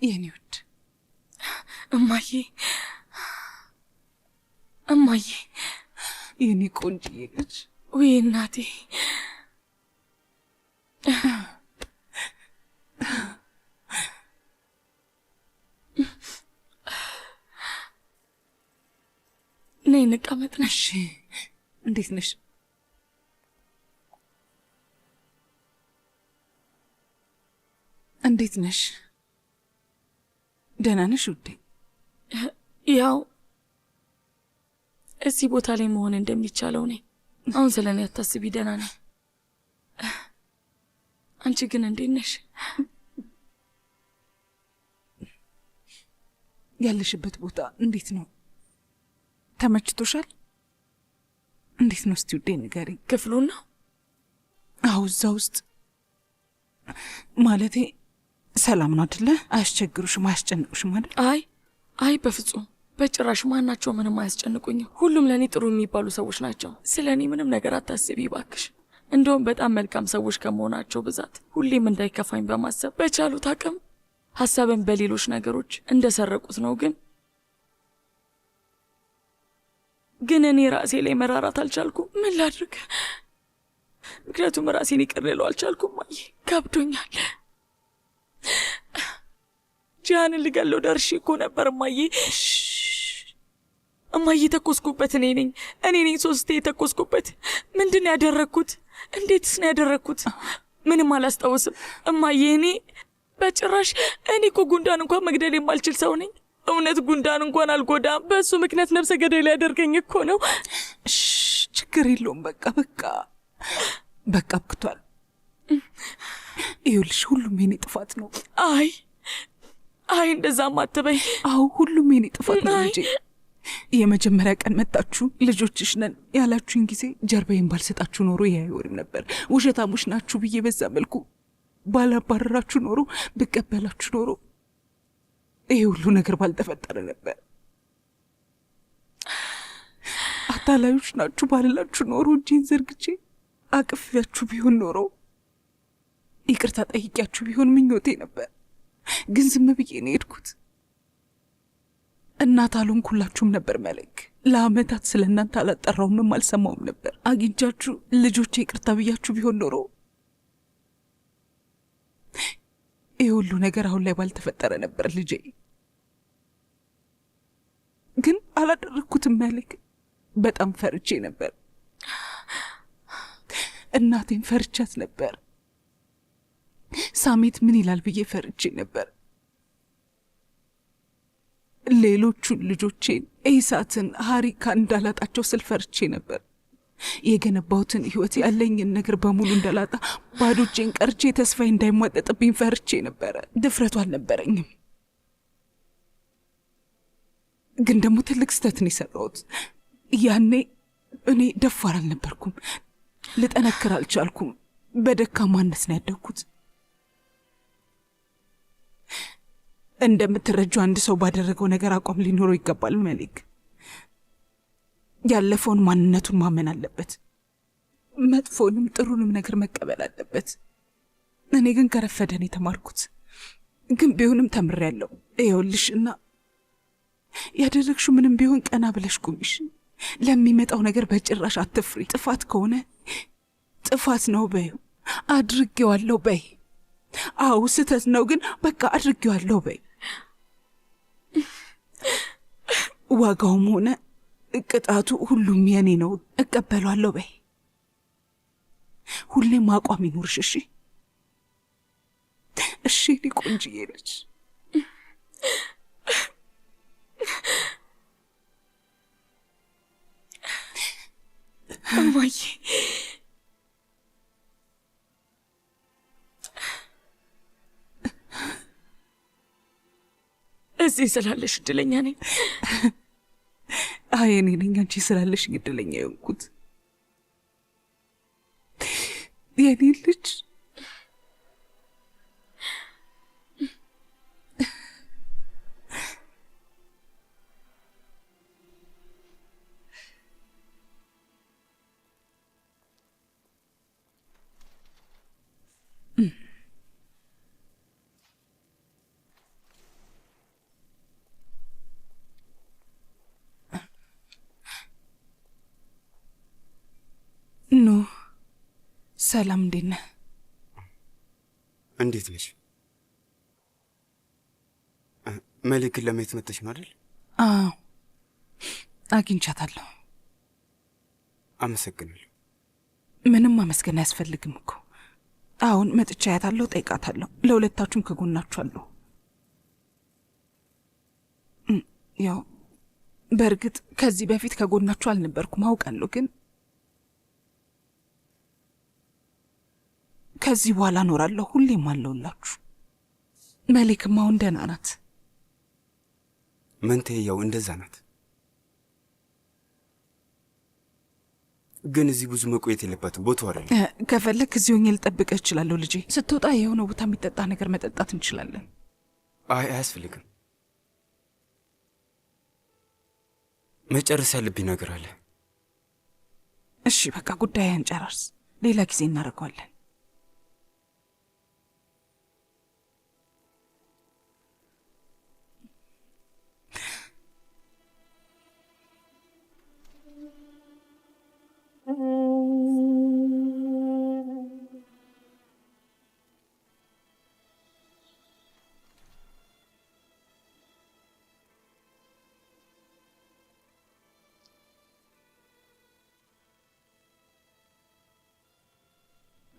የኔ ውድ እማዬ የኔ ቆንጆዬ ልጅ ወይ እናቴ ነይ እንቀመጥ። እሺ እንዴት ነሽ? እንዴት ነሽ? ደህና ነሽ ውዴ? ያው እዚህ ቦታ ላይ መሆን እንደሚቻለው ነኝ። አሁን ስለኔ አታስቢ፣ ደህና ነኝ። አንቺ ግን እንዴት ነሽ? ያለሽበት ቦታ እንዴት ነው? ተመችቶሻል? እንዴት ነው እስቲ ውዴ ንገሪኝ። ክፍሉን ነው? አዎ እዛ ውስጥ ማለቴ ሰላም ነው አይደለ? አያስቸግሩሽም? አያስጨንቁሽም አይደል? አይ በፍጹም በጭራሽ። ማናቸው ምንም አያስጨንቁኝም። ሁሉም ለኔ ጥሩ የሚባሉ ሰዎች ናቸው። ስለኔ ምንም ነገር አታስቢ ባክሽ። እንደውም በጣም መልካም ሰዎች ከመሆናቸው ብዛት ሁሌም እንዳይከፋኝ በማሰብ በቻሉት አቅም ሐሳብን በሌሎች ነገሮች እንደሰረቁት ነው። ግን እኔ ራሴ ላይ መራራት አልቻልኩም። ምን ላድርግ? ምክንያቱም ራሴን ይቅር ልለው አልቻልኩም። ከብዶኛል። ጂሃንን ልገለው ደርሼ እኮ ነበር እማዬ ተኮስኩበት። እኔ ነኝ 3 የተኮስኩበት። ምንድን ነው ያደረግኩት? እንዴትስ ነው ያደረግኩት? ምንም አላስታውስም እማዬ። እኔ በጭራሽ እኔ እኮ ጉንዳን እንኳን መግደል የማልችል ሰው ነኝ። እውነት ጉንዳን እንኳን አልጎዳም። በእሱ ምክንያት ነፍሰ ገዳይ ሊያደርገኝ እኮ ነው። ችግር የለውም። በቃ አብቅቷል። ይኸውልሽ ሁሉም የኔ ጥፋት ነው። አይ እንደዛም አትበይ። አዎ ሁሉም የኔ ጥፋት ነው እንጂ የመጀመሪያ ቀን መጣችሁ ልጆችሽ ነን ያላችሁኝ ጊዜ ጀርባዬን ባልሰጣችሁ ኖሮ ይሄ አይሆንም ነበር። ውሸታሞች ናችሁ ብዬ በዛ መልኩ ባላባረራችሁ ኖሮ ብቀበላችሁ ኖሮ ይሄ ሁሉ ነገር ባልተፈጠረ ነበር። አታላዮች ናችሁ ባልላችሁ ኖሮ እጄን ዘርግቼ አቅፌያችሁ ቢሆን ኖሮ ይቅርታ ጠይቂያችሁ ቢሆን ምኞቴ ነበር። ግን ዝም ብዬ ነው የሄድኩት። እናት አልሆንኩላችሁም ነበር መለክ። ለአመታት ስለ እናንተ አላጠራውምም አልሰማውም ነበር። አግኝቻችሁ ልጆቼ ይቅርታ ብያችሁ ቢሆን ኖሮ ይህ ሁሉ ነገር አሁን ላይ ባልተፈጠረ ነበር ልጄ። ግን አላደረግኩትም መለክ። በጣም ፈርቼ ነበር። እናቴን ፈርቻት ነበር። ሳሜት ምን ይላል ብዬ ፈርቼ ነበር። ሌሎቹን ልጆቼን ኢሳትን፣ ሀሪካ እንዳላጣቸው ስል ፈርቼ ነበር። የገነባሁትን ህይወት ያለኝን ነገር በሙሉ እንዳላጣ ባዶ እጄን ቀርቼ ተስፋዬ እንዳይሟጠጥብኝ ፈርቼ ነበረ። ድፍረቱ አልነበረኝም። ግን ደግሞ ትልቅ ስህተት ነው የሰራሁት። ያኔ እኔ ደፋር አልነበርኩም። ልጠነክር አልቻልኩም። በደካማነት ነው ያደግኩት። እንደምትረጁ አንድ ሰው ባደረገው ነገር አቋም ሊኖረው ይገባል መሊክ። ያለፈውን ማንነቱን ማመን አለበት። መጥፎንም ጥሩንም ነገር መቀበል አለበት። እኔ ግን ከረፈደን የተማርኩት ግን ቢሆንም ተምሬያለሁ። ይኸውልሽ እና ያደረግሽው ምንም ቢሆን ቀና ብለሽ ቁሚሽ። ለሚመጣው ነገር በጭራሽ አትፍሪ። ጥፋት ከሆነ ጥፋት ነው በይ። አድርጌዋለሁ በይ። አዎ ስህተት ነው ግን በቃ አድርጌዋለሁ በይ። ዋጋውም ሆነ ቅጣቱ ሁሉም የኔ ነው፣ እቀበሏለሁ በይ። ሁሌም አቋም ይኖርሽ። እሺ እኔ ቆንጅዬ ልጅ። እማዬ እዚህ ስላለሽ እድለኛ ነኝ። አይ እኔ ነኝ አንቺ ስላለሽ እድለኛ የሆንኩት የኔ ልጅ። ሰላም፣ እንዴት ነህ? እንዴት ነሽ? መሊክን ለማየት መጥተሽ ነው አይደል? አዎ፣ አግኝቻታለሁ። አመሰግናለሁ። ምንም ማመስገን አያስፈልግም እኮ። አሁን መጥቻ አያታለሁ፣ ጠይቃታለሁ። ለሁለታችሁም ከጎናችኋለሁ። ያው በእርግጥ ከዚህ በፊት ከጎናችሁ አልነበርኩም አውቃለሁ፣ ግን ከዚህ በኋላ እኖራለሁ። ሁሌም አለሁላችሁ። መሊክም አሁን ደህና ናት። መንቴ ያው እንደዛ ናት፣ ግን እዚህ ብዙ መቆየት የለባትም። ቦታው አይደለም። ከፈለክ እዚህ ሆኜ ልጠብቅህ እችላለሁ ልጄ። ስትወጣ የሆነ ቦታ የሚጠጣ ነገር መጠጣት እንችላለን። አይ አያስፈልግም። መጨረስ ያለብኝ ነገር አለ። እሺ በቃ ጉዳይህን ጨራርስ፣ ሌላ ጊዜ እናደርገዋለን።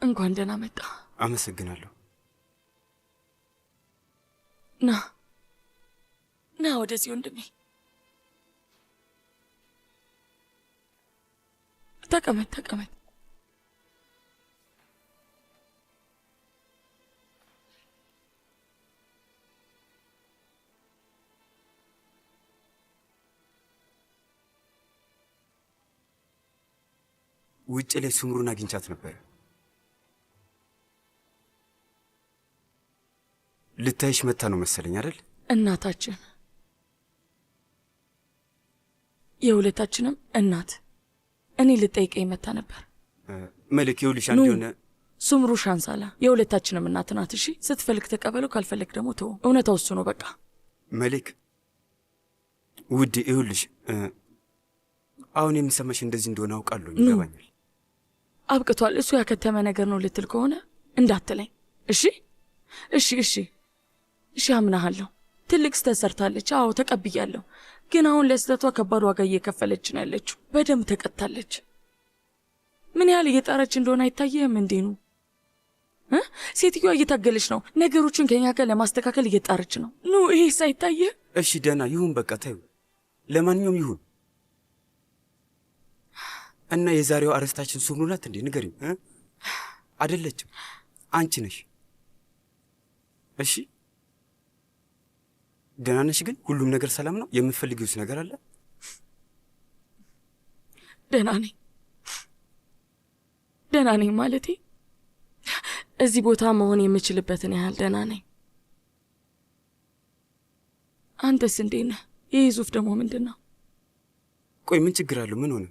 እንኳን ደህና መጣ። አመሰግናለሁ። ና ና ወደዚህ ወንድሜ፣ ተቀመጥ ተቀመጥ። ውጭ ላይ ሱምሩን አግኝቻት ነበር። ልታይሽ መታ ነው መሰለኝ አይደል? እናታችን፣ የሁለታችንም እናት እኔ ልጠይቀኝ መታ ነበር። መልክ ይኸውልሽ፣ አንድ የሆነ ሱምሩ ሻንሳላ የሁለታችንም እናት ናት። እሺ ስትፈልግ ተቀበለው፣ ካልፈለግ ደግሞ ተወው። እውነታው እሱ ነው። በቃ መልክ ውዴ፣ ይኸውልሽ አሁን የምሰማሽ እንደዚህ እንደሆነ አውቃለሁ፣ ይገባኛል። አብቅቷል። እሱ ያከተመ ነገር ነው ልትል ከሆነ እንዳትለኝ። እሺ እሺ እሺ እሺ፣ አምናሃለሁ። ትልቅ ስህተት ሰርታለች። አዎ ተቀብያለሁ። ግን አሁን ለስህተቷ ከባድ ዋጋ እየከፈለች ነው ያለችው። በደንብ ተቀጥታለች። ምን ያህል እየጣረች እንደሆነ አይታየህም እንዴ? ነው ሴትዮዋ እየታገለች ነው። ነገሮችን ከኛ ጋር ለማስተካከል እየጣረች ነው። ኑ ይሄ ሳይታየህ? እሺ ደህና ይሁን፣ በቃ ታዩ። ለማንኛውም ይሁን እና የዛሬው አርዕስታችን ሱምሩ ናት እንዴ? ንገሪኝ። አይደለችም፣ አንቺ ነሽ። እሺ ደህና ነሽ? ግን ሁሉም ነገር ሰላም ነው? የምትፈልጊውስ ነገር አለ? ደህና ነኝ፣ ደህና ነኝ ማለቴ እዚህ ቦታ መሆን የምችልበትን ያህል ደህና ነኝ። አንተስ እንዴት ነህ? ይህ ዙፍ ደግሞ ምንድን ነው? ቆይ ምን ችግር አለው? ምን ሆነ?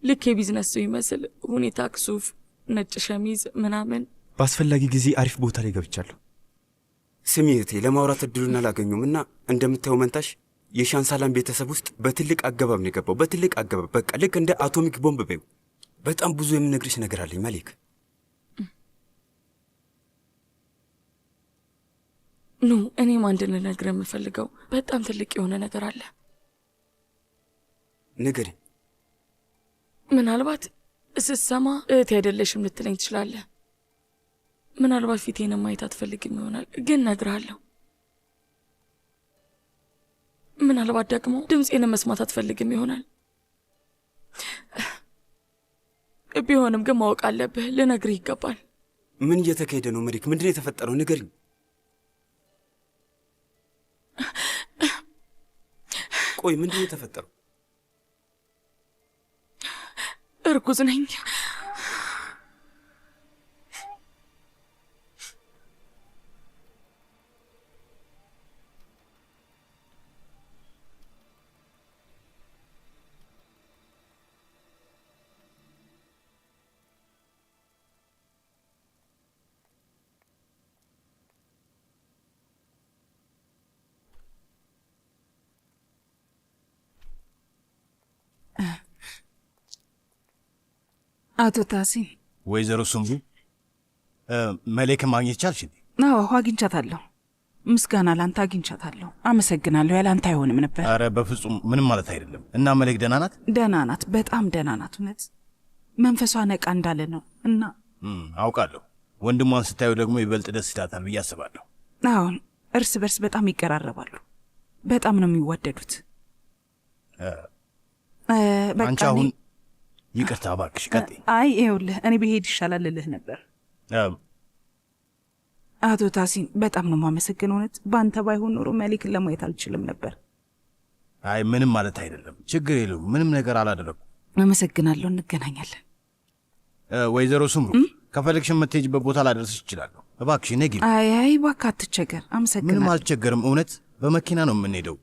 ልክ የቢዝነስ ሰው ይመስል ሁኔታ፣ ክሱፍ፣ ነጭ ሸሚዝ ምናምን። በአስፈላጊ ጊዜ አሪፍ ቦታ ላይ ገብቻለሁ። ስሚ እህቴ፣ ለማውራት እድሉን አላገኙም እና እንደምታየው መንታሽ የሻንሳላን ቤተሰብ ውስጥ በትልቅ አገባብ ነው የገባው። በትልቅ አገባብ፣ በቃ ልክ እንደ አቶሚክ ቦምብ በይው። በጣም ብዙ የምነግርሽ ነገር አለኝ መሊክ። ኑ እኔም አንድ ልነግርህ የምፈልገው በጣም ትልቅ የሆነ ነገር አለ። ንገሪኝ። ምናልባት ስትሰማ እህቴ አይደለሽም ልትለኝ ትችላለህ። ምናልባት ፊቴንም ማየት አትፈልግም ይሆናል፣ ግን እነግርሃለሁ። ምናልባት ደግሞ ድምፄንም መስማት አትፈልግም ይሆናል። ቢሆንም ግን ማወቅ አለብህ፣ ልነግርህ ይገባል። ምን እየተካሄደ ነው መሊክ? ምንድን ነው የተፈጠረው? ንገሪኝ። ቆይ ምንድን ነው የተፈጠረው? እርጉዝ ነኝ። አቶ ታሲን። ወይዘሮ ሱምሩ መሌክን ማግኘት ቻልሽ? አዎ አግኝቻታለሁ። ምስጋና ላንተ አግኝቻታለሁ። አመሰግናለሁ። ያለ አንተ አይሆንም ነበር። አረ በፍጹም ምንም ማለት አይደለም። እና መሌክ ደህና ናት? ደህና ናት፣ በጣም ደህና ናት። እውነት መንፈሷ ነቃ እንዳለ ነው። እና አውቃለሁ። ወንድሟን ስታዩ ደግሞ ይበልጥ ደስ ይላታል ብዬ አስባለሁ። አሁን እርስ በርስ በጣም ይቀራረባሉ። በጣም ነው የሚዋደዱት። አንቺ አሁን ይቅርታ እባክሽ ቀጥይ። አይ ይኸውልህ እኔ ብሄድ ይሻላል ልልህ ነበር። አቶ ታሲን በጣም ነው የማመሰግነው። እውነት በአንተ ባይሆን ኖሮ መሌክን ለማየት አልችልም ነበር። አይ ምንም ማለት አይደለም፣ ችግር የለውም። ምንም ነገር አላደረኩም። አመሰግናለሁ። እንገናኛለን። ወይዘሮ ሱምሩ ከፈለግሽ የምትሄጂበት ቦታ ላደርስሽ እችላለሁ። እባክሽ ነይ ግቢ። አይ እባክህ አትቸገር። አመሰግናለሁ። ምንም አልቸገርም። እውነት በመኪና ነው የምንሄደው።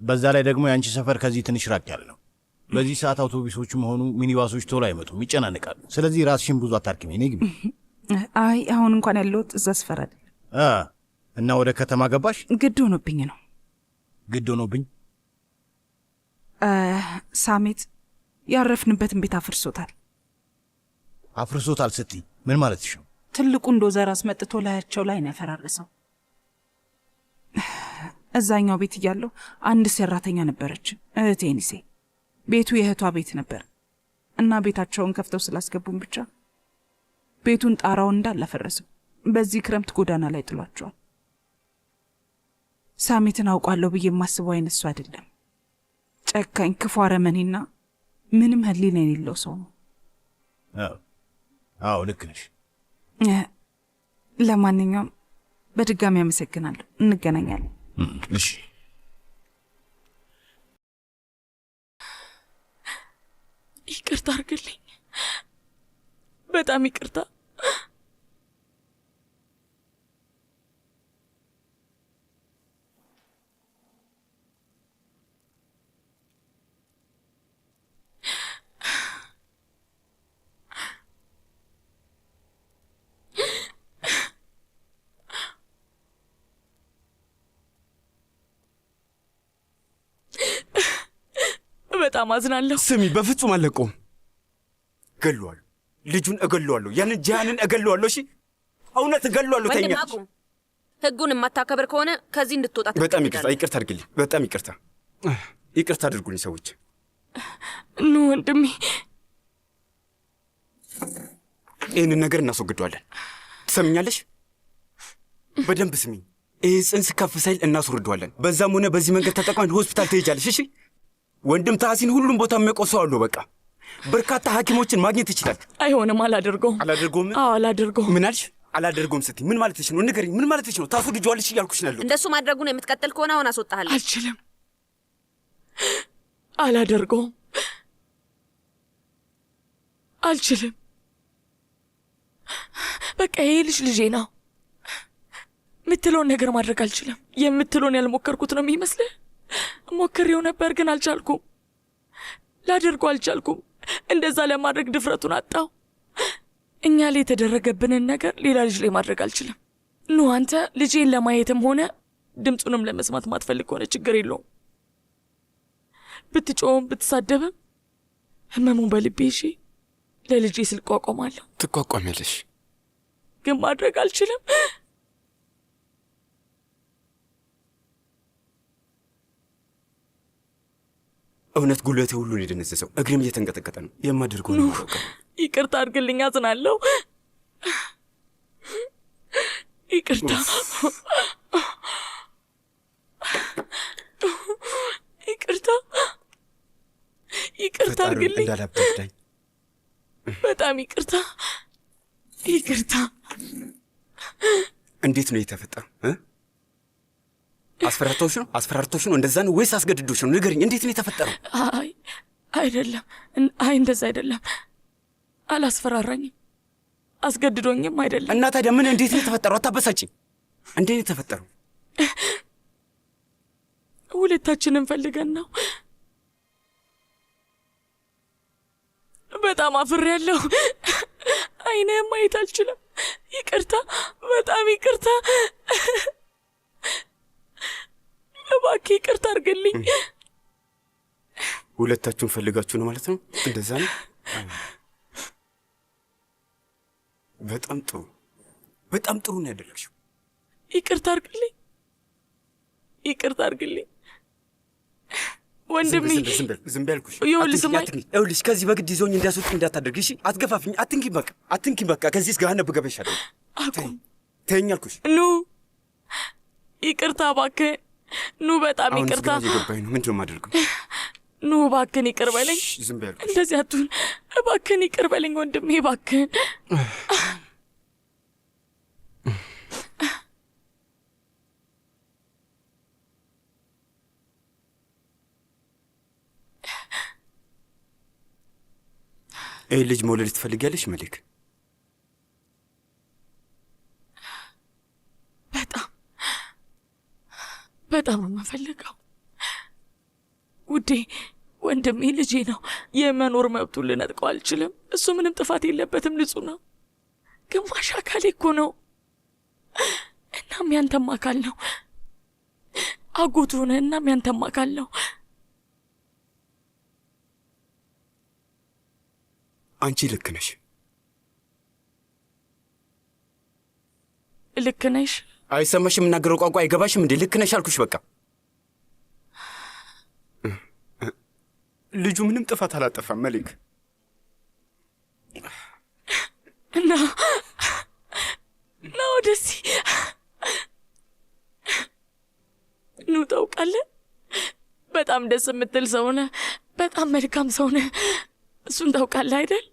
በዛ ላይ ደግሞ የአንቺ ሰፈር ከዚህ ትንሽ ራቅ ያለ ነው። በዚህ ሰዓት አውቶቡሶቹም ሆኑ ሚኒባሶች ቶሎ አይመጡም፣ ይጨናንቃሉ። ስለዚህ ራስሽን ብዙ አታርክሚ። ነይ ግቢ። አይ አሁን እንኳን ያለሁት እዛ ስፈር አይደል። እና ወደ ከተማ ገባሽ? ግድ ሆኖብኝ ነው። ግድ ሆኖብኝ? ሳሜት ያረፍንበትን ቤት አፍርሶታል። አፍርሶታል ስትይ ምን ማለትሽ ነው? ትልቁን ዶዘር አስመጥቶ ላያቸው ላይ ነው ያፈራረሰው። እዛኛው ቤት እያለሁ አንድ ሰራተኛ ነበረች፣ እህቴ ኒሴ። ቤቱ የእህቷ ቤት ነበር እና ቤታቸውን ከፍተው ስላስገቡን ብቻ ቤቱን ጣራውን እንዳላፈረሰው። በዚህ ክረምት ጎዳና ላይ ጥሏቸዋል። ሳሜትን አውቋለሁ ብዬ የማስበው አይነት እሱ አይደለም። ጨካኝ፣ ክፉ፣ አረመኔና ምንም ህሊና የሌለው ሰው ነው። አዎ ልክ ነሽ። ለማንኛውም በድጋሚ አመሰግናለሁ። እንገናኛለን። እሺ። ይቅርታ አድርግልኝ። በጣም ይቅርታ። በጣም አዝናለሁ። ስሚ፣ በፍጹም አለቀውም። እገለዋለሁ፣ ልጁን እገለዋለሁ፣ ያንን ጂያንን እገለዋለሁ። እሺ እውነት እገለዋለሁ። ተኛ። ህጉን የማታከብር ከሆነ ከዚህ እንድትወጣ። በጣም ይቅርታ፣ ይቅርታ አድርግልኝ። በጣም ይቅርታ፣ ይቅርታ አድርጉልኝ ሰዎች። ኑ ወንድሜ፣ ይህንን ነገር እናስወግደዋለን። ትሰምኛለሽ? በደንብ ስሚኝ። ይህ ጽንስ ከፍ ሳይል እናስወርደዋለን። በዛም ሆነ በዚህ መንገድ ተጠቅመን ሆስፒታል ትሄጃለሽ። እሺ ወንድም ታሲን ሁሉም ቦታ የሚያቆሰው አሉ። በቃ በርካታ ሐኪሞችን ማግኘት ይችላል። አይሆንም። አላደርገውም። አላደርገውም? አዎ አላደርገውም። ምን አልሽ? አላደርገውም ስትይ ምን ማለትሽ ነው? ንገሪኝ፣ ምን ማለትሽ ነው? ታስወግጂዋለሽ እያልኩሽ ነው። እንደሱ ማድረጉን የምትቀጥል ከሆነ አሁን አስወጣሃለሁ። አልችልም። አላደርገውም። አልችልም። በቃ ይሄ ልጄ ነው። የምትለውን ነገር ማድረግ አልችልም። የምትለውን ያልሞከርኩት ነው የሚመስልህ? ሞክሬው ነበር ግን አልቻልኩም። ላደርገው አልቻልኩም። እንደዛ ለማድረግ ድፍረቱን አጣው። እኛ ላይ የተደረገብንን ነገር ሌላ ልጅ ላይ ማድረግ አልችልም። ኑ አንተ ልጄን ለማየትም ሆነ ድምፁንም ለመስማት ማትፈልግ ከሆነ ችግር የለውም። ብትጮውም ብትሳደብም ህመሙን በልቤ እሺ፣ ለልጄ ስል ቋቋማለሁ። ትቋቋሚያለሽ፣ ግን ማድረግ አልችልም። እውነት ጉልበቴ ሁሉን የደነዘዘው፣ እግሬም እየተንቀጠቀጠ ነው። የማደርገው ነው። ይቅርታ አድርግልኝ፣ አዝናለሁ። ይቅርታ ይቅርታ ይቅርታ አድርግልኝ። እንዳላበዳኝ በጣም ይቅርታ ይቅርታ። እንዴት ነው የተፈጠረው? አስፈራርቶሽ ነው? አስፈራርቶሽ ነው? እንደዛ ነው ወይስ አስገድዶሽ ነው? ንገሪኝ፣ እንዴት ነው የተፈጠረው? አይ አይደለም፣ አይ እንደዛ አይደለም። አላስፈራራኝም፣ አስገድዶኝም አይደለም። እና ታዲያ ምን? እንዴት ነው የተፈጠረው? አታበሳጭኝ። እንዴት ነው የተፈጠረው? ሁለታችንን ፈልገን ነው። በጣም አፍሬያለሁ። አይኔም ማየት አልችልም። ይቅርታ፣ በጣም ይቅርታ። እባክህ ይቅርታ አድርግልኝ። ሁለታችሁን ፈልጋችሁ ነው ማለት ነው? እንደዛ ነው? በጣም ጥሩ፣ በጣም ጥሩ ነው ያደረግሽው። ይቅርታ አድርግልኝ፣ ይቅርታ አድርግልኝ ወንድሜ። ዝም በል ያልኩሽ። ይኸውልህ ስማኝ፣ ይኸውልሽ ከዚህ በግድ ይዞኝ እንዲያስወጡኝ እንዳታደርግ እሺ? አትገፋፍኝ፣ አትንኪኝ፣ በቃ አትንኪኝ፣ በቃ ከዚህ እስከ ገሃነም ብገባ ይሻላል። አቁም። ተይኝ አልኩሽ። ኑ ይቅርታ እባክህ፣ ኑ በጣም ይቅርታ። አሁን እየገባኝ ነው። ምንድን ነው የማደርገው? ኑ እባክህን ይቅር በለኝ። ዝም በል ያልኩሽ። እንደዚህ አትሁን እባክህን፣ ይቅር በለኝ ወንድሜ እባክህን። ይህ ልጅ መውለድ ትፈልጊያለሽ መሊክ? በጣም የምፈልገው ውዴ፣ ወንድሜ ልጄ ነው። የመኖር መብቱን ልነጥቀው አልችልም። እሱ ምንም ጥፋት የለበትም፣ ንጹህ ነው። ግማሽ አካሌ እኮ ነው። እናም ያንተም አካል ነው። አጎቱ ሆነ። እናም ያንተም አካል ነው። አንቺ ልክ ነሽ፣ ልክ ነሽ። አይሰማሽም? የምናገረው ቋንቋ አይገባሽም እንዴ? ልክ ነሽ አልኩሽ። በቃ ልጁ ምንም ጥፋት አላጠፋም መሊክ። ና ወደዚህ ኑ። ታውቃለህ፣ በጣም ደስ የምትል ሰው ነህ። በጣም መልካም ሰው ነህ። እሱን ታውቃለህ አይደል?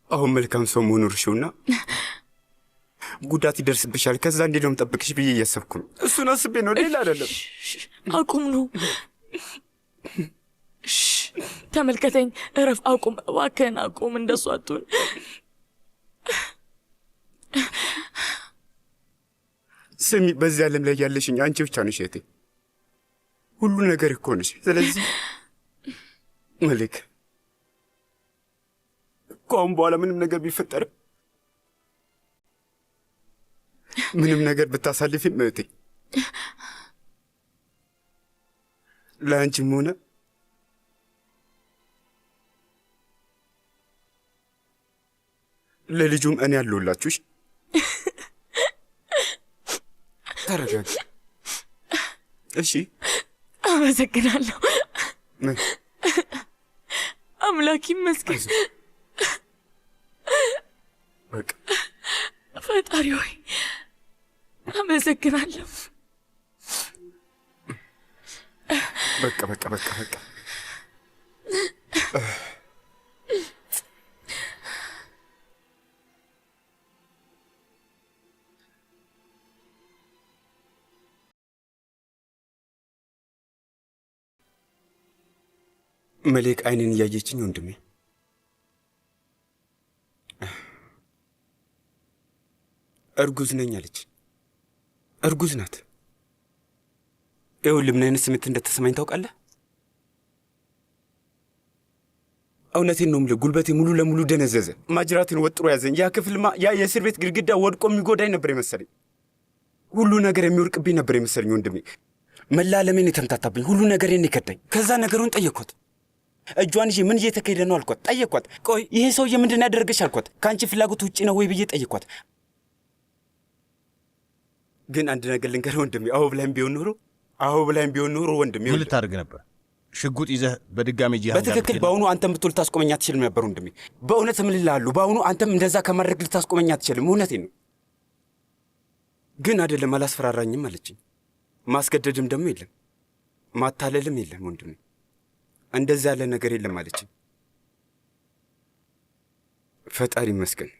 አሁን መልካም ሰው መሆኑ እርሺውና ጉዳት ይደርስብሻል። ከዛ እንዴ ነው የምጠብቅሽ ብዬ እያሰብኩ ነው። እሱን አስቤ ነው፣ ሌላ አይደለም። አቁም ነው። ተመልከተኝ፣ እረፍ። አቁም እባክህን፣ አቁም። እንደሱ አትሁን። ስሚ፣ በዚህ ዓለም ላይ ያለሽኝ አንቺ ብቻ ነሽ እህቴ። ሁሉ ነገር እኮ ነሽ። ስለዚህ መሊክ ከአሁን በኋላ ምንም ነገር ቢፈጠርም ምንም ነገር ብታሳልፊም እህቴ ለአንቺም ሆነ ለልጁም እኔ ያለሁላችሁሽ። ተረጋጊ እሺ? አመሰግናለሁ። አምላክ ይመስገን። በቃ ፈጣሪ ሆይ አመሰግናለሁ። በቃ በቃ በቃ በቃ መሌክ አይንን እያየችኝ ወንድሜ እርጉዝ ነኝ አለች። እርጉዝ ናት። ይኸውልህ ምን አይነት ስሜት እንደተሰማኝ ታውቃለህ? እውነቴን ነው የምልህ። ጉልበቴ ሙሉ ለሙሉ ደነዘዘ። ማጅራቴን ወጥሮ ያዘኝ። ያ ክፍልማ ያ የእስር ቤት ግድግዳ ወድቆ የሚጎዳኝ ነበር የመሰለኝ። ሁሉ ነገር የሚወርቅብኝ ነበር የመሰለኝ ወንድሜ። መላ ዓለሜን የተምታታብኝ፣ ሁሉ ነገሬን የከዳኝ። ከዛ ነገሩን ጠየኳት። እጇን ይዤ ምን እየተካሄደ ነው አልኳት። ጠየኳት። ቆይ ይሄ ሰውዬ ምንድን ያደረገሽ አልኳት። ከአንቺ ፍላጎት ውጭ ነው ወይ ብዬ ጠየኳት። ግን አንድ ነገር ልንገርህ ወንድሜ፣ አዎ ብላይም ቢሆን ኖሮ ወንድሜ ምን ልታደርግ ነበር? ሽጉጥ ይዘህ በድጋሚ ጂሃድ በትክክል በአሁኑ አንተም ብትል ልታስቆመኝ አትችልም ነበር ወንድሜ። በእውነት እምልልሃለሁ፣ በአሁኑ አንተም እንደዛ ከማድረግ ልታስቆመኝ አትችልም። እውነቴን ነው። ግን አይደለም አላስፈራራኝም አለችኝ። ማስገደድም ደግሞ የለም፣ ማታለልም የለም ወንድሜ። እንደዛ ያለ ነገር የለም አለችኝ። ፈጣሪ ይመስገን።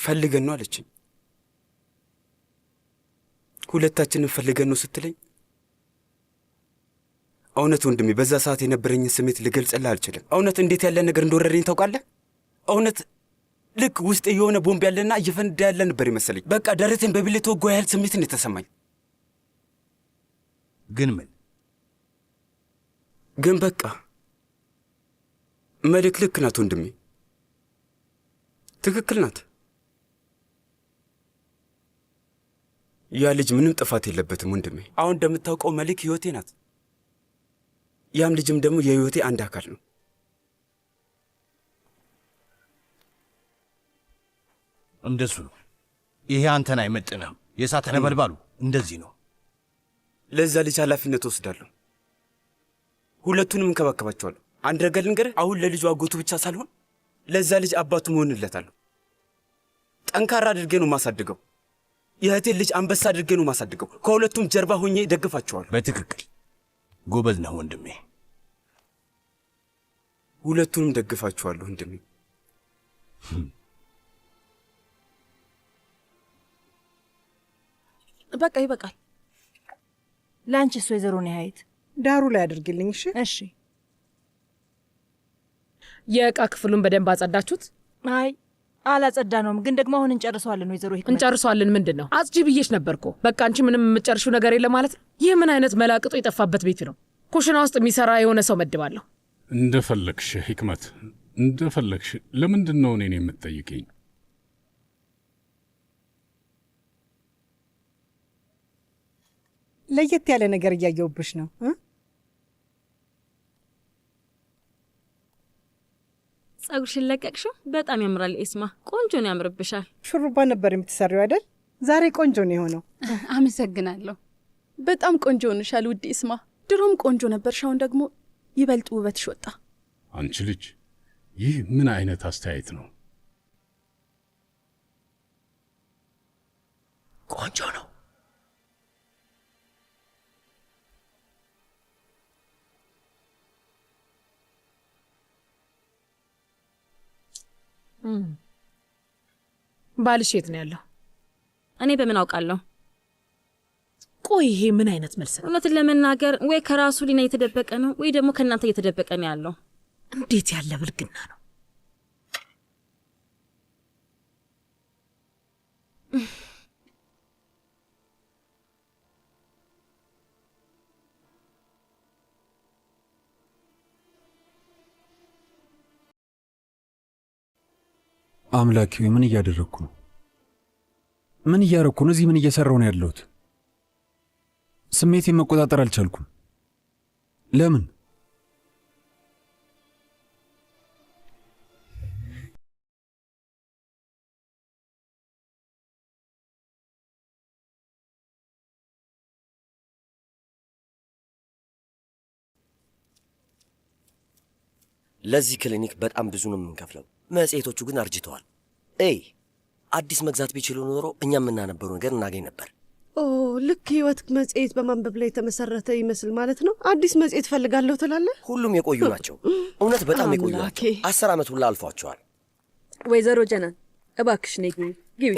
ፈልገን ነው አለችኝ። ሁለታችንን ፈልገን ነው ስትለኝ እውነት ወንድሜ በዛ ሰዓት የነበረኝን ስሜት ልገልጽልህ አልችልም። እውነት እንዴት ያለ ነገር እንደወረደኝ ታውቃለህ? እውነት ልክ ውስጥ የሆነ ቦምብ ያለና እየፈነዳ ያለ ነበር ይመስለኝ። በቃ ደረቴን በቢሌት ወጎ ያህል ስሜትን የተሰማኝ። ግን በቃ መልክ ልክ ናት ወንድሜ፣ ትክክል ናት። ያ ልጅ ምንም ጥፋት የለበትም ወንድሜ። አሁን እንደምታውቀው መልክ ሕይወቴ ናት። ያም ልጅም ደግሞ የሕይወቴ አንድ አካል ነው። እንደሱ ነው። ይሄ አንተን አይመጥንም። የእሳት ነበልባሉ እንደዚህ ነው። ለዛ ልጅ ኃላፊነት ወስዳለሁ። ሁለቱንም እንከባከባቸዋለሁ። አንድ ነገር ልንገርህ፣ አሁን ለልጁ አጎቱ ብቻ ሳልሆን ለዛ ልጅ አባቱ መሆንለታለሁ። ጠንካራ አድርጌ ነው ማሳድገው። የእህቴን ልጅ አንበሳ አድርጌ ነው ማሳድገው። ከሁለቱም ጀርባ ሆኜ ደግፋቸዋለሁ። በትክክል ጎበዝ ነህ ወንድሜ። ሁለቱንም ደግፋቸዋለሁ ወንድሜ። በቃ ይበቃል። ለአንቺስ ወይዘሮ ነሐይት ዳሩ ላይ አድርግልኝ። እሺ እሺ። የዕቃ ክፍሉን በደንብ አጸዳችሁት? አይ አላጸዳነውም፣ ግን ደግሞ አሁን እንጨርሰዋለን። ወይዘሮ ሂክመት እንጨርሰዋለን። ምንድን ነው አጽጂ ብዬሽ ነበርኮ። በቃ አንቺ ምንም የምትጨርሺው ነገር የለ ማለት ነው። ይህ ምን አይነት መላቅጦ የጠፋበት ቤት ነው? ኩሽና ውስጥ የሚሰራ የሆነ ሰው መድባለሁ። እንደፈለግሽ ሂክመት፣ እንደፈለግሽ። ለምንድን ነው እኔን የምትጠይቅኝ? ለየት ያለ ነገር እያየውብሽ ነው። ጸጉርሽን ለቀቅሽው? በጣም ያምራል ኤስማ፣ ቆንጆ ነው፣ ያምርብሻል። ሹሩባ ነበር የምትሰሪው አይደል? ዛሬ ቆንጆ ነው የሆነው። አመሰግናለሁ። በጣም ቆንጆ ሆንሻል ውድ ኤስማ። ድሮም ቆንጆ ነበርሽ፣ አሁን ደግሞ ይበልጥ ውበትሽ ወጣ። አንቺ ልጅ፣ ይህ ምን አይነት አስተያየት ነው? ቆንጆ ነው። ባልሽ የት ነው ያለው? እኔ በምን አውቃለሁ? ቆይ ይሄ ምን አይነት መልስ ነው? እውነትን ለመናገር ወይ ከራሱ ሊና እየተደበቀ ነው ወይ ደግሞ ከእናንተ እየተደበቀ ነው ያለው። እንዴት ያለ ብልግና ነው! አምላኬ ምን እያደረግኩ ነው? ምን እያደረግኩ ነው? እዚህ ምን እየሰራሁ ነው ያለሁት? ስሜቴን መቆጣጠር አልቻልኩም። ለምን? ለዚህ ክሊኒክ በጣም ብዙ ነው የምንከፍለው። መጽሔቶቹ ግን አርጅተዋል። አዲስ መግዛት ቢችሉ ኖሮ እኛ የምናነበሩ ነገር እናገኝ ነበር። ልክ ህይወት መጽሔት በማንበብ ላይ የተመሰረተ ይመስል ማለት ነው። አዲስ መጽሔት ፈልጋለሁ ትላለህ? ሁሉም የቆዩ ናቸው። እውነት በጣም የቆዩ ናቸው። 10 ዓመት ሁላ አልፏቸዋል። ወይዘሮ ጀናን እባክሽ ነይ ግቢ።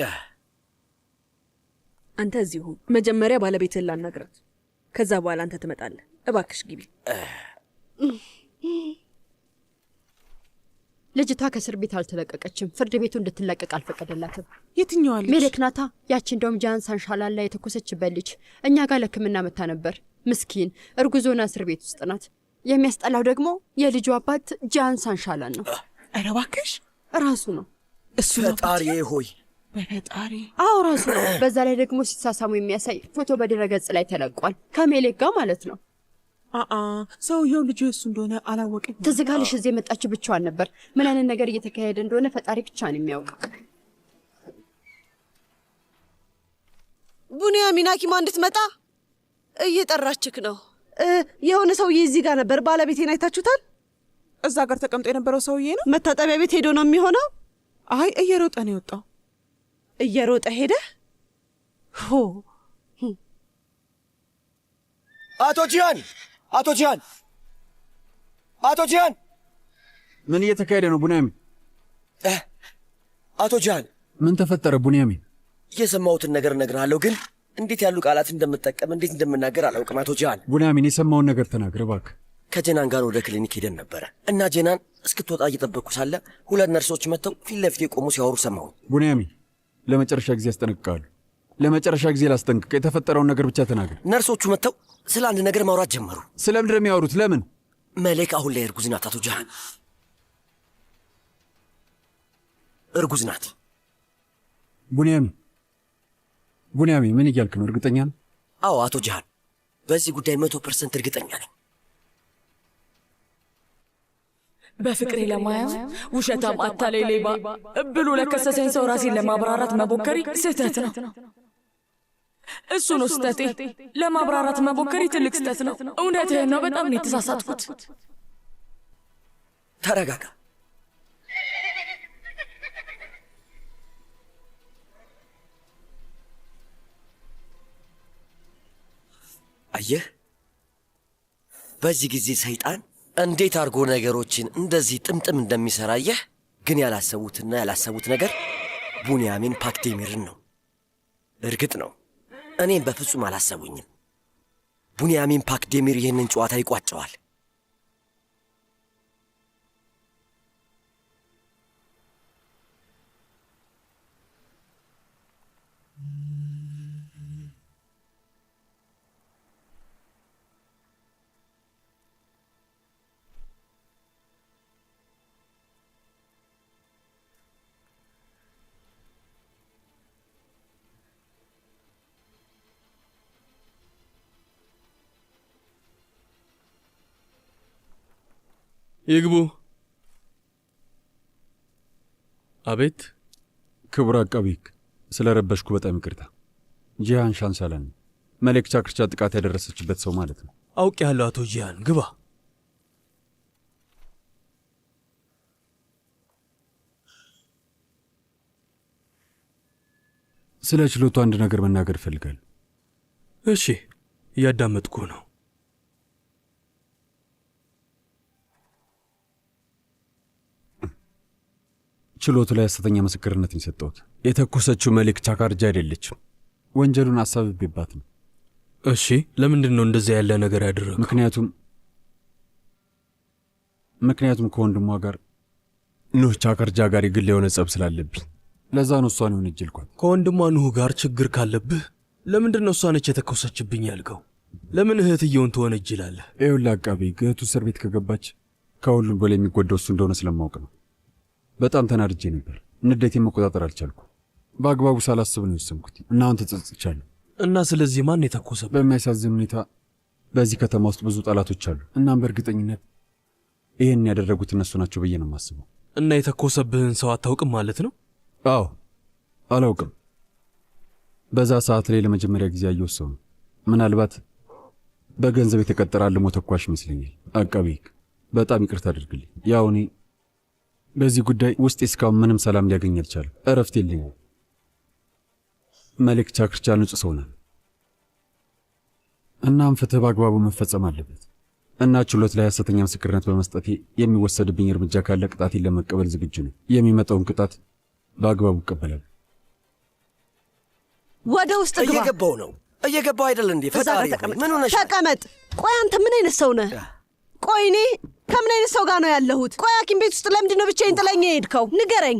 አንተ እዚሁ መጀመሪያ ባለቤትህን ላናግራት፣ ከዛ በኋላ አንተ ትመጣለህ። እባክሽ ግቢ። ልጅቷ ከእስር ቤት አልተለቀቀችም። ፍርድ ቤቱ እንድትለቀቅ አልፈቀደላትም። የትኛዋ ልጅ? ሜሌክ ናታ። ያቺ እንደውም ጃን ሳንሻላላ የተኮሰችበት ልጅ እኛ ጋር ለሕክምና መታ ነበር። ምስኪን እርጉዞና እስር ቤት ውስጥ ናት። የሚያስጠላው ደግሞ የልጁ አባት ጃን ሳንሻላን ነው። ኧረ እባክሽ ራሱ ነው። እሱ ፈጣሪ ሆይ፣ በፈጣሪ። አዎ ራሱ ነው። በዛ ላይ ደግሞ ሲሳሳሙ የሚያሳይ ፎቶ በድረገጽ ላይ ተለቋል፣ ከሜሌክ ጋር ማለት ነው። ሰውየው ልጁ እሱ እንደሆነ አላወቅም። ትዝጋልሽ እዚህ የመጣችው ብቻዋን ነበር። ምን አይነት ነገር እየተካሄደ እንደሆነ ፈጣሪ ብቻ ነው የሚያውቀው። ቡንያሚን ሐኪማ እንድትመጣ እየጠራችክ ነው። የሆነ ሰውዬ እዚህ ጋር ነበር። ባለቤቴን አይታችሁታል? እዛ ጋር ተቀምጦ የነበረው ሰውዬ ነው። መታጠቢያ ቤት ሄዶ ነው የሚሆነው። አይ እየሮጠ ነው የወጣው። እየሮጠ ሄደ? አቶ ጂያን! አቶ ጂያን! አቶ ጂያን! ምን እየተካሄደ ነው ቡንያሚን? አቶ ጂያን! ምን ተፈጠረ ቡንያሚን? የሰማሁትን ነገር እነግርሃለሁ፣ ግን እንዴት ያሉ ቃላት እንደምጠቀም እንዴት እንደምናገር አላውቅም። አቶ ጂያን! ቡንያሚን የሰማውን ነገር ተናገር እባክህ። ከጀናን ጋር ወደ ክሊኒክ ሄደን ነበረ እና ጀናን እስክትወጣ እየጠበቅኩ ሳለ 2 ነርሶች መጥተው ፊት ለፊት የቆሙ ሲያወሩ ሰማሁ። ቡንያሚን ለመጨረሻ ጊዜ አስጠነቅቃለሁ። ለመጨረሻ ጊዜ ላስጠንቅቅ። የተፈጠረውን ነገር ብቻ ተናገር። ነርሶቹ መጥተው ስለ አንድ ነገር ማውራት ጀመሩ። ስለ ምንድን ነው የሚያወሩት? ለምን? መሌክ አሁን ላይ እርጉዝ ናት። አቶ ጃሃን እርጉዝ ናት። ቡንያሚን ምን እያልክ ነው? እርግጠኛ ነው? አዎ አቶ ጃሃን፣ በዚህ ጉዳይ 100% እርግጠኛ ነኝ። በፍቅሬ ለማያም ውሸታም፣ አታላይ፣ ሌባ ብሎ ለከሰሰኝ ሰው ራሴን ለማብራራት መሞከሪ ስህተት ነው። እሱ ነው ስህተቴ። ለማብራራት መሞከሪ ትልቅ ስህተት ነው። እውነትህን ነው። በጣም ነው የተሳሳትኩት። ተረጋጋ። አየህ፣ በዚህ ጊዜ ሰይጣን እንዴት አድርጎ ነገሮችን እንደዚህ ጥምጥም እንደሚሰራ አየህ። ግን ያላሰቡት ነገር ቡንያሚን ፓክዴሚርን ነው። እርግጥ ነው እኔም በፍጹም አላሰቡኝም። ቡንያሚን ፓክዴሚር ይህንን ጨዋታ ይቋጨዋል። ይግቡ። አቤት። ክቡር አቃቤ ሕግ፣ ስለ ረበሽኩ በጣም ይቅርታ። ጂሃን ሻንሳላን መሌክ ቻክርቻ ጥቃት ያደረሰችበት ሰው ማለት ነው። አውቅ ያለው አቶ ጂሃን ግባ። ስለ ችሎቱ አንድ ነገር መናገር እፈልጋለሁ። እሺ፣ እያዳመጥኩ ነው። ችሎቱ ላይ ሐሰተኛ ምስክርነትን የሰጠሁት የተኮሰችው መሌክ ቻካርጃ አይደለችም። ወንጀሉን አሳብቤባት ነው። እሺ፣ ለምንድን ነው እንደዚያ ያለ ነገር ያደረገው? ምክንያቱም ከወንድሟ ጋር ኑህ ቻካርጃ ጋር የግል የሆነ ጸብ ስላለብኝ ለዛ ነው እሷን የወነጀልኳት። ከወንድሟ ኑህ ጋር ችግር ካለብህ ለምንድን ነው እሷ ነች የተኮሰችብኝ ያልከው? ለምን እህትየውን ትወነጅላለህ? ይኸውልህ አቃቤ ሕግ፣ እህቱ እስር ቤት ከገባች ከሁሉም በላይ የሚጎዳው እሱ እንደሆነ ስለማውቅ ነው። በጣም ተናድጄ ነበር። ንዴቴን መቆጣጠር አልቻልኩ። በአግባቡ ሳላስብ ነው የወሰንኩት እና አሁን ተጸጽቻለሁ። እና ስለዚህ ማን የተኮሰብህ? በሚያሳዝን ሁኔታ በዚህ ከተማ ውስጥ ብዙ ጠላቶች አሉ። እናም በእርግጠኝነት ይህን ያደረጉት እነሱ ናቸው ብዬ ነው የማስበው። እና የተኮሰብህን ሰው አታውቅም ማለት ነው? አዎ፣ አላውቅም። በዛ ሰዓት ላይ ለመጀመሪያ ጊዜ ያየሁት ሰው ነው። ምናልባት በገንዘብ የተቀጠረ አልሞ ተኳሽ ይመስለኛል። አቃቤ ሕግ፣ በጣም ይቅርታ አድርግልኝ። ያው እኔ በዚህ ጉዳይ ውስጥ እስካሁን ምንም ሰላም ሊያገኝ አልቻለም። እረፍት የለኝም። መሌክ ቻክርቻ ንጹህ ሰው ናት። እናም ፍትህ በአግባቡ መፈጸም አለበት እና ችሎት ላይ ሐሰተኛ ምስክርነት በመስጠቴ የሚወሰድብኝ እርምጃ ካለ ቅጣቴን ለመቀበል ዝግጁ ነኝ። የሚመጣውን ቅጣት በአግባቡ እቀበላለሁ። ወደ ውስጥ ግባ። እየገባው አይደል እንዴ? ፈጣሪ ምን ሆነሽ? ተቀመጥ። ቆይ አንተ ምን አይነት ሰው ነህ? ቆይ እኔ ከምን አይነት ሰው ጋር ነው ያለሁት? ቆይ ሐኪም ቤት ውስጥ ለምንድን ነው ብቻዬን ጥለኝ የሄድከው? ንገረኝ።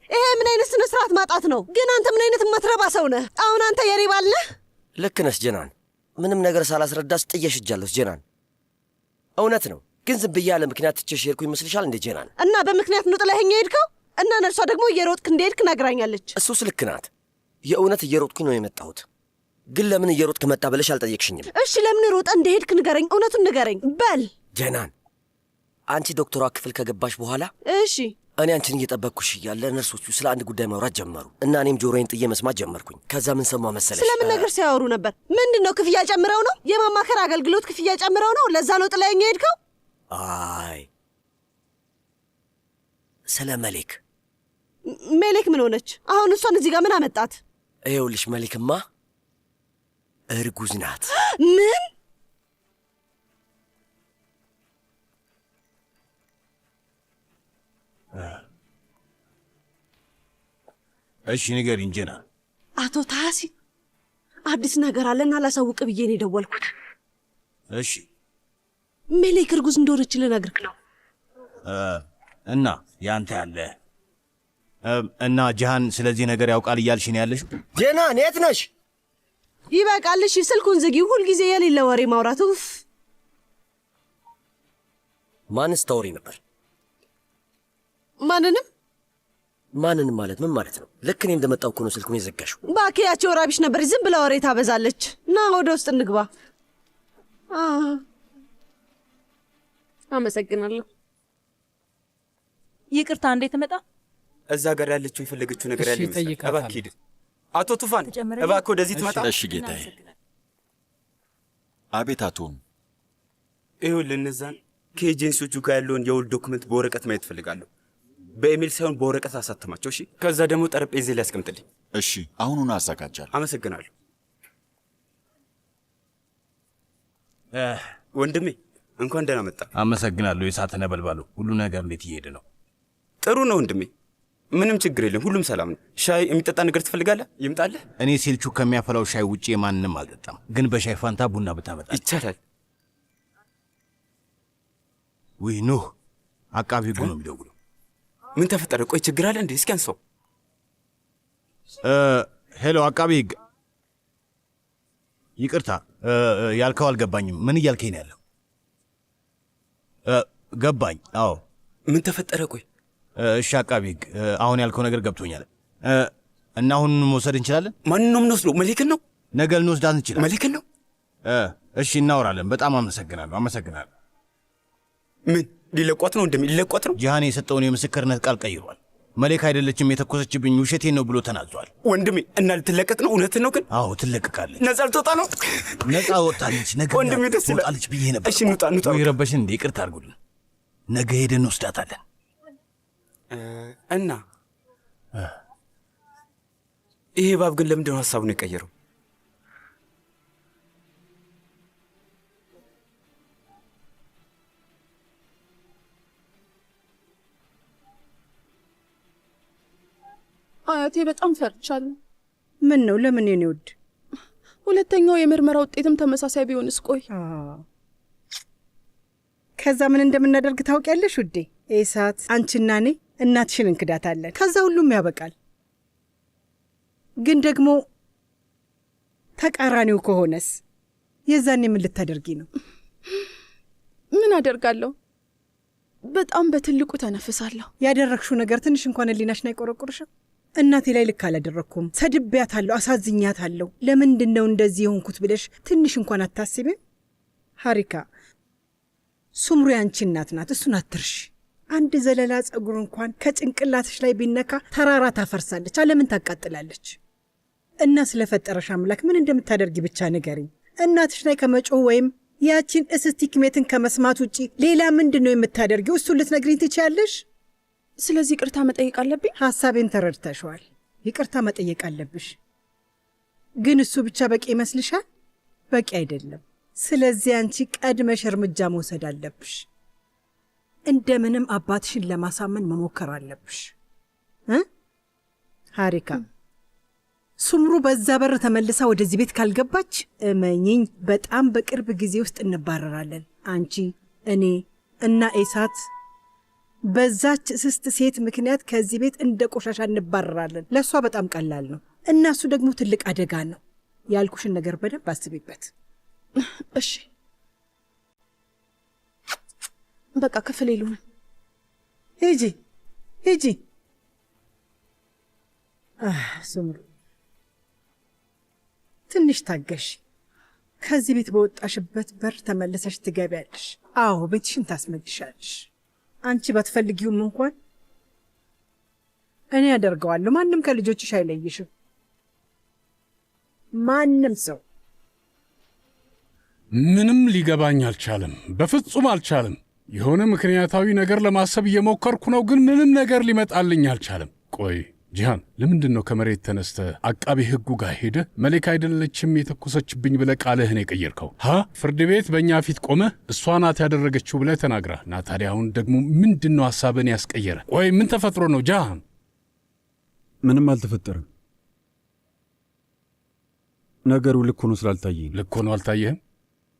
ይሄ ምን አይነት ስነ ስርዓት ማጣት ነው? ግን አንተ ምን አይነት የማትረባ ሰው ነህ? አሁን አንተ የሪባ አለህ? ልክ ነሽ ጀናን። ምንም ነገር ሳላስረዳሽ ጥዬሽ ሄጃለሁ ጀናን። እውነት ነው፣ ግን ዝም ብዬ ያለ ምክንያት ትቼሽ ሄድኩ ይመስልሻል እንዴ ጀናን? እና በምክንያት ነው ጥለኸኝ የሄድከው? እና ነርሷ ደግሞ እየሮጥክ እንደሄድክ ነግራኛለች። እሱስ ልክ ናት። የእውነት እየሮጥኩኝ ነው የመጣሁት። ግን ለምን እየሮጥክ መጣ ብለሽ አልጠየቅሽኝም? እሺ ለምን ሮጥ እንደሄድክ ንገረኝ። እውነቱን ንገረኝ በል ጀናን። አንቺ ዶክተሯ ክፍል ከገባሽ በኋላ እሺ፣ እኔ አንቺን እየጠበቅኩሽ እያለ ነርሶቹ ስለ አንድ ጉዳይ ማውራት ጀመሩ እና እኔም ጆሮዬን ጥዬ መስማት ጀመርኩኝ። ከዛ ምን ሰማ መሰለሽ? ስለምን ነገር ሲያወሩ ነበር? ምንድን ነው? ክፍያ ጨምረው ነው? የማማከር አገልግሎት ክፍያ ጨምረው ነው? ለዛ ነው ጥለኸኝ የሄድከው? አይ ስለ መሌክ። ሜሌክ ምን ሆነች? አሁን እሷን እዚህ ጋር ምን አመጣት? ይኸውልሽ መሌክማ እርጉዝ ናት። ምን? እሺ ንገሪኝ ጀናን። አቶ ታሲን አዲስ ነገር አለና ላሳውቅ ብዬ ነው የደወልኩት። እሺ ሜሌክ እርጉዝ እንደሆነች ልነግርክ ነው። እና ያንተ ያለ እና ጂሃን ስለዚህ ነገር ያውቃል እያልሽ ነው ያለሽ? ጀናን የት ነሽ? ይበቃል። እሺ ስልኩን ዝጊው። ሁልጊዜ የሌለ ወሬ ማውራት። ኡፍ። ማንስ ታወሪ ነበር? ማንንም ማለት ምን ማለት ነው? ልክ እኔ እንደመጣሁ እኮ ነው ስልኩን የዘጋሽው። ባኪያቸው ራቢሽ ነበር። ዝም ብላ ወሬ ታበዛለች። ና ወደ ውስጥ እንግባ። አመሰግናለሁ። ይቅርታ፣ እንዴት መጣ? እዛ ጋር ያለችው የፈለገችው ነገር ያለ ይመስላል። እጠይቃታለሁ። እባክህ ሂድ። አቶ ቱፋን እባክህ ወደዚህ ትመጣ። እሺ ጌታዬ። አቤት አቶም። ይኸውልህ እነዛን ከኤጀንሲዎቹ ጋር ያለውን የውል ዶክመንት በወረቀት ማየት እፈልጋለሁ። በኢሜል ሳይሆን በወረቀት አሳትማቸው። እሺ። ከዛ ደግሞ ጠረጴዛ ላይ ያስቀምጥልኝ። እሺ፣ አሁኑን አዘጋጃለሁ። አመሰግናለሁ ወንድሜ። እንኳን ደህና መጣ። አመሰግናለሁ። የእሳት ነበልባሉ ሁሉ ነገር እንዴት እየሄደ ነው? ጥሩ ነው ወንድሜ፣ ምንም ችግር የለም። ሁሉም ሰላም ነው። ሻይ የሚጠጣ ነገር ትፈልጋለህ? ይምጣልህ? እኔ ሴልቹክ ከሚያፈላው ሻይ ውጭ የማንንም አልጠጣም፣ ግን በሻይ ፋንታ ቡና ብታመጣ ይቻላል። ውይ ኖህ፣ አቃቢ ሕጉ ነው የሚደውለው። ምን ተፈጠረ? ቆይ ችግር አለ እንዴ? እስኪ አንሳው። ሄሎ አቃቢ ሕግ፣ ይቅርታ ያልከው አልገባኝም። ምን እያልከኝ ነው ያለው? ገባኝ። አዎ። ምን ተፈጠረ? ቆይ እሺ አቃቢ ሕግ፣ አሁን ያልከው ነገር ገብቶኛል። እና አሁን መውሰድ እንችላለን? ማንን ነው የምንወስደው? መሊክን ነው? ነገ ልንወስዳት እንችላለን። መሊክን ነው? እሺ እናወራለን። በጣም አመሰግናለሁ። አመሰግናለሁ። ምን ሊለቋት ነው? እንደሚለቋት ነው? ጂሃን የሰጠውን የምስክርነት ቃል ቀይሯል። መሌክ አይደለችም የተኮሰችብኝ፣ ውሸቴን ነው ብሎ ተናዟል። ወንድሜ እና ልትለቀቅ ነው? እውነትን ነው ግን? አዎ ትለቀቃለች። ነጻ ልትወጣ ነው? ነጻ ወጣለች። ነገ ወንድሜ ደስ ይላል። ትወጣለች ብዬ ነበር። እሺ እንውጣ እንውጣ። የረበሽን እንዴ? ይቅርታ አድርጉልን። ነገ ሄደን እንወስዳታለን። እና ይሄ ባብ ግን ለምንድን ነው ሀሳቡን የቀየረው? አያቴ በጣም ፈርቻለሁ። ምን ነው? ለምን የኔ ውድ? ሁለተኛው የምርመራ ውጤትም ተመሳሳይ ቢሆንስ? ቆይ ከዛ ምን እንደምናደርግ ታውቂያለሽ ውዴ? ኤሳት፣ አንቺና እኔ እናትሽን እንክዳታለን። ከዛ ሁሉም ያበቃል። ግን ደግሞ ተቃራኒው ከሆነስ? የዛኔ ምን ልታደርጊ ነው? ምን አደርጋለሁ? በጣም በትልቁ ተነፍሳለሁ። ያደረግሽው ነገር ትንሽ እንኳን ህሊናሽን አይቆረቁርሽም? እናቴ ላይ ልክ አላደረግኩም፣ ሰድቤያታለሁ፣ አሳዝኛታለሁ፣ ለምንድን ነው እንደዚህ የሆንኩት ብለሽ ትንሽ እንኳን አታስቢም? ሀሪካ፣ ሱምሩ ያንቺ እናት ናት፣ እሱን አትርሽ። አንድ ዘለላ ጸጉር እንኳን ከጭንቅላትሽ ላይ ቢነካ ተራራ ታፈርሳለች፣ ዓለምን ታቃጥላለች። እና ስለፈጠረሽ አምላክ ምን እንደምታደርጊ ብቻ ንገሪኝ። እናትሽ ላይ ከመጮህ ወይም ያቺን እስስቲክ ሜትን ከመስማት ውጪ ሌላ ምንድን ነው የምታደርጊው? እሱን ልትነግሪኝ ትችያለሽ? ስለዚህ ይቅርታ መጠየቅ አለብኝ? ሐሳቤን ተረድተሽዋል። ይቅርታ መጠየቅ አለብሽ። ግን እሱ ብቻ በቂ ይመስልሻል? በቂ አይደለም። ስለዚህ አንቺ ቀድመሽ እርምጃ መውሰድ አለብሽ። እንደምንም አባትሽን ለማሳመን መሞከር አለብሽ። ሀሪካ፣ ሱምሩ በዛ በር ተመልሳ ወደዚህ ቤት ካልገባች እመኚኝ በጣም በቅርብ ጊዜ ውስጥ እንባረራለን። አንቺ፣ እኔ እና ኤሳት በዛች እስስት ሴት ምክንያት ከዚህ ቤት እንደ ቆሻሻ እንባረራለን። ለእሷ በጣም ቀላል ነው፣ እናሱ ደግሞ ትልቅ አደጋ ነው። ያልኩሽን ነገር በደንብ አስቢበት። እሺ በቃ ክፍል ይሉን። ሂጂ ሂጂ። ሱምሩ ትንሽ ታገሽ። ከዚህ ቤት በወጣሽበት በር ተመለሰሽ ትገቢያለሽ። አዎ ቤትሽን ታስመልሻለሽ። አንቺ ባትፈልጊውም እንኳን እኔ ያደርገዋለሁ። ማንም ከልጆችሽ አይለይሽም። ማንም ሰው ምንም ሊገባኝ አልቻለም። በፍጹም አልቻለም። የሆነ ምክንያታዊ ነገር ለማሰብ እየሞከርኩ ነው፣ ግን ምንም ነገር ሊመጣልኝ አልቻለም። ቆይ ጂሃን፣ ለምንድን ነው ከመሬት ተነስተ አቃቤ ሕጉ ጋር ሄደ መሌክ አይደለችም የተኮሰችብኝ ብለህ ቃልህን የቀየርከው? ፍርድ ቤት በእኛ ፊት ቆመ እሷ ናት ያደረገችው ብለህ ተናግራ እና ታዲያ አሁን ደግሞ ምንድን ነው ሐሳብን ያስቀየረ? ቆይ ምን ተፈጥሮ ነው ጂሃን? ምንም አልተፈጠረም። ነገሩ ልክ ሆኖ ስላልታየኝ። ልክ ሆኖ አልታየህም?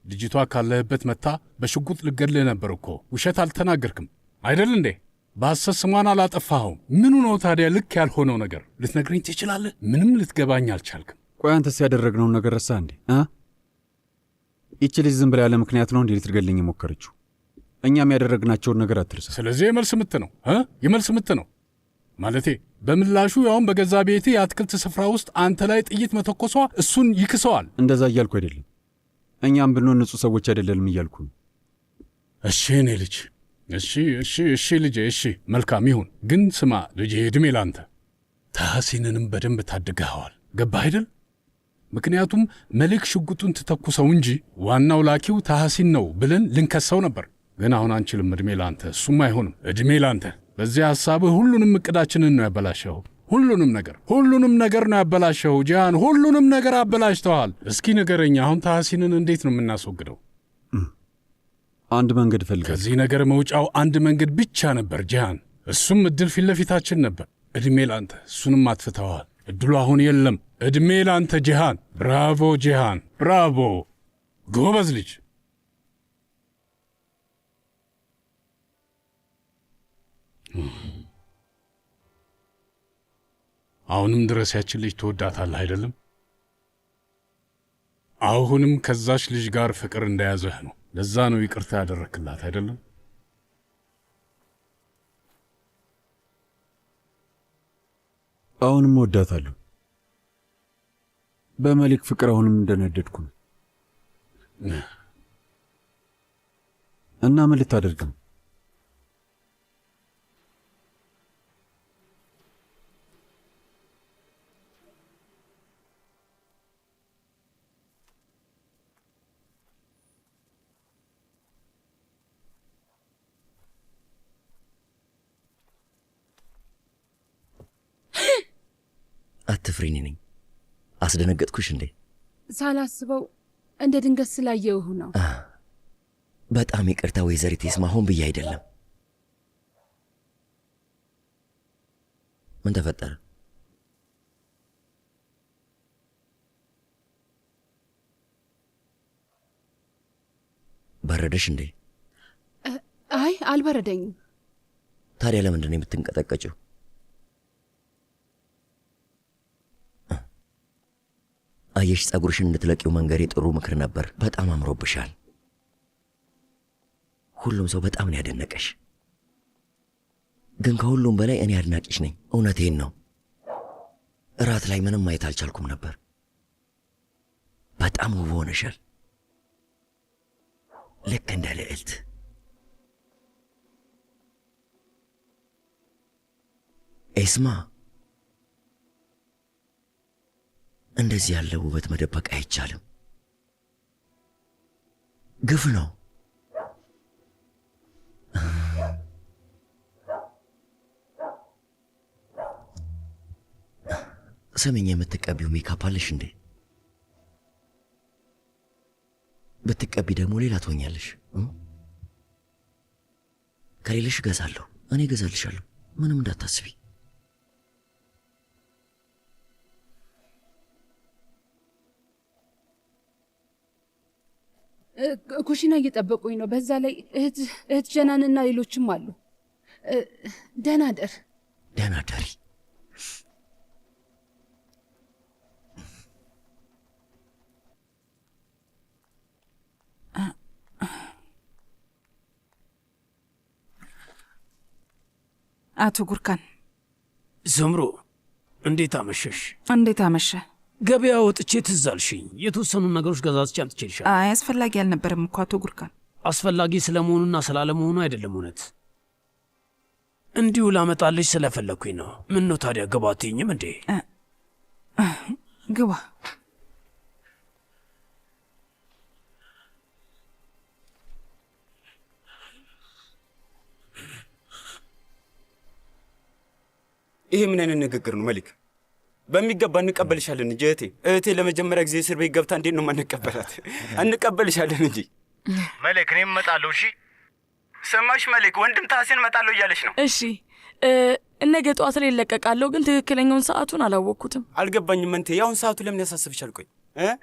ልጅቷ ካለህበት መታ በሽጉጥ ልገድልህ ነበር እኮ። ውሸት አልተናገርክም አይደል እንዴ? በሐሰት ስሟን አላጠፋኸውም። ምኑ ነው ታዲያ ልክ ያልሆነው ነገር? ልትነግረኝ ትችላለህ? ምንም ልትገባኝ አልቻልክም። ቆይ አንተስ ያደረግነውን ነገር ረሳ እንዴ? ይቺ ልጅ ዝም ብላ ያለ ምክንያት ነው እንዴ ልትገድለኝ የሞከረችው? እኛም ያደረግናቸውን ነገር አትርሳ። ስለዚህ የመልስ ምት ነው የመልስ ምት ነው ማለቴ። በምላሹ ያውም በገዛ ቤቴ የአትክልት ስፍራ ውስጥ አንተ ላይ ጥይት መተኮሷ እሱን ይክሰዋል። እንደዛ እያልኩ አይደለም። እኛም ብንሆን ንጹህ ሰዎች አይደለንም እያልኩ ነው። እሺ እኔ ልጅ እሺ ልጄ፣ እሺ መልካም ይሁን። ግን ስማ ልጄ፣ ዕድሜ ላንተ። ታሐሲንንም በደንብ ታድገኸዋል። ገባህ አይደል? ምክንያቱም መልክ ሽጉጡን ትተኩሰው እንጂ ዋናው ላኪው ታሐሲን ነው ብለን ልንከሰው ነበር። ግን አሁን አንችልም። ዕድሜ ላንተ። እሱም አይሆንም። ዕድሜ ላንተ። በዚህ ሐሳብህ ሁሉንም እቅዳችንን ነው ያበላሸው። ሁሉንም ነገር ነው ያበላሸው። ጂያን፣ ሁሉንም ነገር አበላሽተዋል። እስኪ ንገረኝ፣ አሁን ታሐሲንን እንዴት ነው የምናስወግደው? አንድ መንገድ ፈልጋለሁ። ከዚህ ነገር መውጫው አንድ መንገድ ብቻ ነበር ጂያን። እሱም እድል ፊት ለፊታችን ነበር። ዕድሜ ላንተ። እሱንም አጥፍተዋል። እድሉ አሁን የለም። ዕድሜ ላንተ ጂሃን። ብራቮ ጂሃን፣ ብራቮ፣ ጎበዝ ልጅ። አሁንም ድረስ ያችን ልጅ ትወዳታለህ አይደለም? አሁንም ከዛች ልጅ ጋር ፍቅር እንደያዘህ ነው። ለዛ ነው ይቅርታ ያደረክላት አይደለም? አሁንም እወዳታለሁ። በመሊክ ፍቅር አሁንም እንደነደድኩ ነው። እና ምን ልታደርግ ነው? አትፍሪ፣ እኔ ነኝ። አስደነገጥኩሽ እንዴ? ሳላስበው እንደ ድንገት ስላየውህ ነው። በጣም ይቅርታ ወይዘሪት ኤስማ፣ ሆን ብዬ አይደለም። ምን ተፈጠረ? በረደሽ እንዴ? አይ አልበረደኝም። ታዲያ ለምንድን ነው የምትንቀጠቀጭው? አየሽ፣ ጸጉርሽን እንድትለቂው መንገሬ ጥሩ ምክር ነበር። በጣም አምሮብሻል። ሁሉም ሰው በጣም ነው ያደነቀሽ። ግን ከሁሉም በላይ እኔ አድናቂሽ ነኝ። እውነቴን ነው። እራት ላይ ምንም ማየት አልቻልኩም ነበር። በጣም ውብ ሆነሻል፣ ልክ እንደ ልዕልት። ኤስማ፣ እንደዚህ ያለ ውበት መደበቅ አይቻልም። ግፍ ነው። ስምኝ፣ የምትቀቢው ሜካፕ አለሽ እንዴ? ብትቀቢ ደግሞ ሌላ ትሆኛለሽ። ከሌለሽ እገዛለሁ። እኔ እገዛልሻለሁ። ምንም እንዳታስቢ። ኩሽና እየጠበቁኝ ነው። በዛ ላይ እህት ጀናንና ሌሎችም አሉ። ደህና ደር። ደህና ደሪ። አቶ ጉርካን። ዘምሮ፣ እንዴት አመሸሽ? እንዴት አመሸ? ገበያ ወጥቼ ትዝ አልሽኝ። የተወሰኑ ነገሮች ገዛዝቼ አምጥቼልሻለሁ። አይ አስፈላጊ አልነበረም እኮ አቶ ጉርካን። አስፈላጊ ስለመሆኑና ስላለመሆኑ አይደለም እውነት፣ እንዲሁ ላመጣልሽ ስለፈለግኩኝ ነው። ምን ነው ታዲያ ግባ አትይኝም እንዴ? ግባ። ይሄ ምን አይነት ንግግር ነው መሊክ? በሚገባ እንቀበልሻለን እንጂ እህቴ ለመጀመሪያ ጊዜ እስር ቤት ገብታ እንዴት ነው ማንቀበላት? እንቀበልሻለን እንጂ መሊክ። እኔም እመጣለሁ። እሺ ሰማሽ መሊክ? ወንድም ታህሲን እመጣለሁ እያለች ነው። እሺ ነገ ጠዋት ላይ ይለቀቃለሁ፣ ግን ትክክለኛውን ሰዓቱን አላወቅኩትም። አልገባኝም። እንቴ ያሁን ሰዓቱ ለምን ያሳስብሻል? ቆይ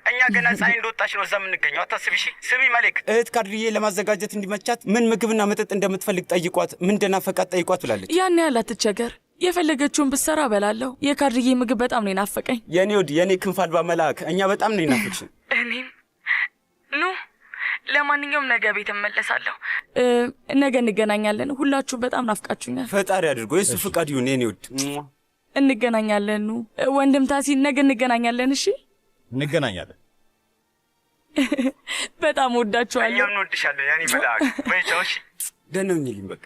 እኛ ገና ፀሐይ እንደወጣች ነው እዛ የምንገኘው። አታስቢ። እሺ ስሚ መሊክ፣ እህት ካድርዬ ለማዘጋጀት እንዲመቻት ምን ምግብና መጠጥ እንደምትፈልግ ጠይቋት፣ ምን እንደናፈቃት ጠይቋት ብላለች። ያን ያህል አትቸገር። የፈለገችውን ብትሰራ እበላለሁ። የካድርዬ ምግብ በጣም ነው የናፈቀኝ። የኔ ወድ፣ የኔ ክንፍ አልባ መልአክ፣ እኛ በጣም ነው የናፈቅሽን። እኔም ኑ። ለማንኛውም ነገ ቤት እመለሳለሁ። ነገ እንገናኛለን። ሁላችሁ በጣም ናፍቃችሁኛል። ፈጣሪ አድርጎ የሱ ፍቃድ ይሁን። የኔ ወድ፣ እንገናኛለን። ኑ ወንድም ታሲን፣ ነገ እንገናኛለን። እሺ እንገናኛለን። በጣም ወዳችኋለሁ። እኛም እንወድሻለን የኔ መልአክ። በይ ቻው። እሺ ደህና ሁኚልኝ በቃ።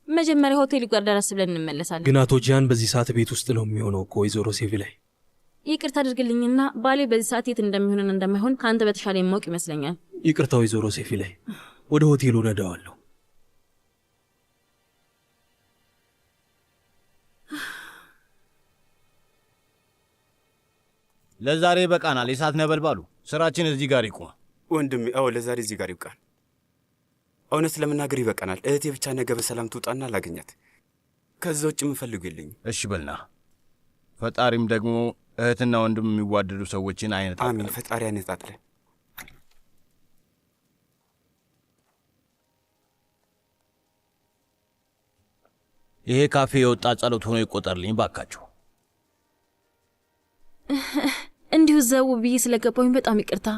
መጀመሪያ ሆቴሉ ጋር ደረስ ብለን እንመለሳለን። ግን አቶ ጂያን በዚህ ሰዓት ቤት ውስጥ ነው የሚሆነው እኮ ወይዘሮ ሴቪ ላይ። ይቅርታ አድርግልኝና ባሌ በዚህ ሰዓት የት እንደሚሆንና እንደማይሆን ከአንተ በተሻለ የማውቅ ይመስለኛል። ይቅርታ ወይዘሮ ሴቪ ላይ፣ ወደ ሆቴሉ ነዳዋለሁ። ለዛሬ በቃናል። የሰዓት ነበልባሉ ስራችን እዚህ ጋር ይቁም ወንድሜ። አዎ ለዛሬ እዚህ ጋር ይብቃል። እውነት ለመናገር ይበቃናል። እህቴ ብቻ ነገ በሰላም ትውጣና ላገኛት። ከዛ ውጭ የምፈልጉ የለኝም። እሺ በልና ፈጣሪም ደግሞ እህትና ወንድም የሚዋደዱ ሰዎችን አይነት አሚን። ፈጣሪ አይነጣጥለ። ይሄ ካፌ የወጣ ጸሎት ሆኖ ይቆጠርልኝ ባካችሁ። እንዲሁ ዘው ብዬ ስለገባሁኝ በጣም ይቅርታ።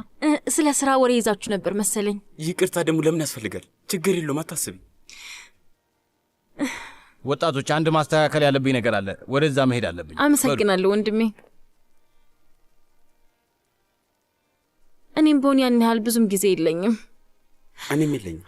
ስለ ስራ ወሬ ይዛችሁ ነበር መሰለኝ። ይቅርታ ደግሞ ለምን ያስፈልጋል? ችግር የለውም አታስቢ። ወጣቶች አንድ ማስተካከል ያለብኝ ነገር አለ። ወደዛ መሄድ አለብኝ። አመሰግናለሁ ወንድሜ። እኔም በሆን ያን ያህል ብዙም ጊዜ የለኝም። እኔም የለኝም።